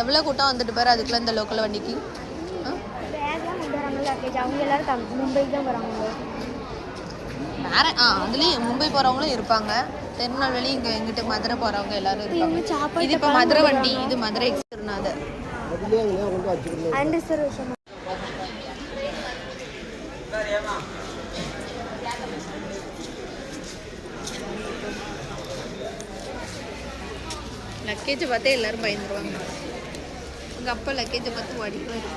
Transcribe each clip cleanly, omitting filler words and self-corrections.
எவ்வளோ கூட்டம் வந்துட்டு பாரு அதுக்குள்ள இந்த லோக்கல் வண்டிக்கு. அவங்க எல்லாரும் மும்பைக்கு தான் வராங்க. வேற அதுலேயும் மும்பை போகிறவங்களும் இருப்பாங்க, திருநெல்வேலி இங்கே எங்கிட்ட மதுரை போகிறவங்க எல்லாரும் இருப்பாங்க. இது இப்போ மதுரை வண்டி, இது மதுரை எக்ஸ்பிரஸ். லக்கேஜை பார்த்தே எல்லாரும் பயந்துருவாங்க. உங்கள் அப்பா லக்கேஜை பார்த்து ஓடிக்குவார்.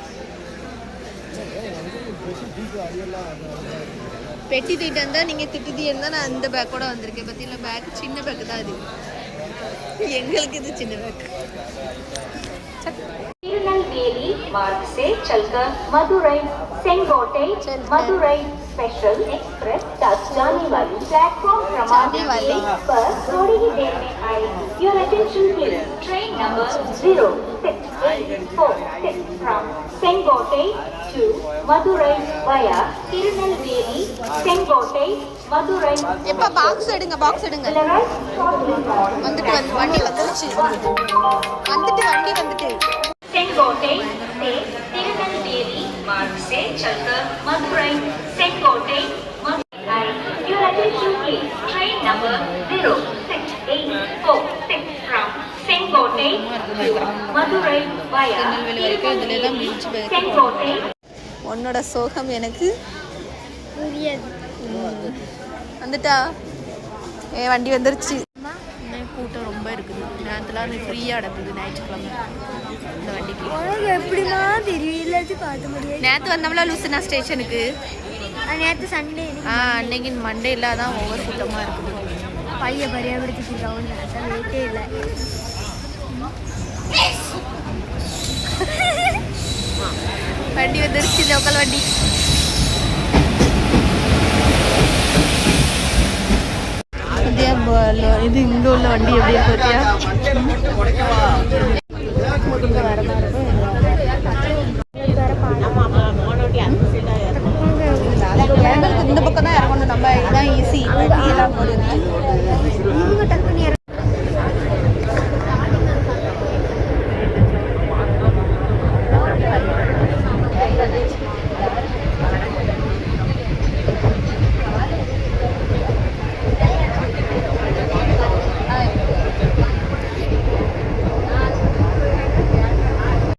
பெட்டி தூக்கிட்டு வந்தால் நீங்கள் திட்டுதி இருந்தால் நான் அந்த பேக்கோட வந்திருக்கேன். பார்த்தீங்களா, பேக் சின்ன பேக்கு தான் அது. எங்களுக்கு இது சின்ன பேக். திருநெல்வேலி मार्ग से चलकर मदुरई सेंगोटे मदुरई स्पेशल एक्सप्रेस तक जाने वाली प्लेटफॉर्म क्रमांक 1 पर थोड़ी ही देर में आएगी. Your attention please. Train number 0684 from Sengote to Madurai via Tirunelveli Sengote Madurai. எப்போ பாக்ஸ் எடுங்க, பாக்ஸ் எடுங்க. வந்துட்டு வண்டி வந்துருச்சு. வண்டி வந்துட்டு सेंगोटे से तिरुनेलवेली मार्ग से चलकर Madurai सेंगोटे Madurai. Your attention please. Train number 0684 from Sengote to Madurai via Tirunelveli Sengote. உன்னோட சோகம் எனக்கு புரியாது. வந்துட்டா வண்டி வந்துருச்சு. கூட்டம் ரொம்ப இருக்குது. நேரத்தில் ஃப்ரீயாக நடக்குது ஞாயிற்றுக்கிழமை இந்த வண்டிக்கு. எப்படிமா தெரியல பார்க்க முடியாது. நேற்று வந்தோம்ல லூசினா ஸ்டேஷனுக்கு, நேற்று சண்டே. அன்னைக்கு மண்டே இல்லாதான் ஒவ்வொரு கூட்டமாக இருக்குது. பையன் பரியாபடுத்திருக்காங்க, வெயிட்டே இல்லை. வண்டி வந்துருச்சு, லோக்கல் வண்டி. இது இங்கே உள்ள வண்டி எப்படி பார்த்தியா? இந்த பக்கம் தான் இறங்கணும் நம்ம. இதுதான் ஈஸி. எல்லாம் போடுங்க.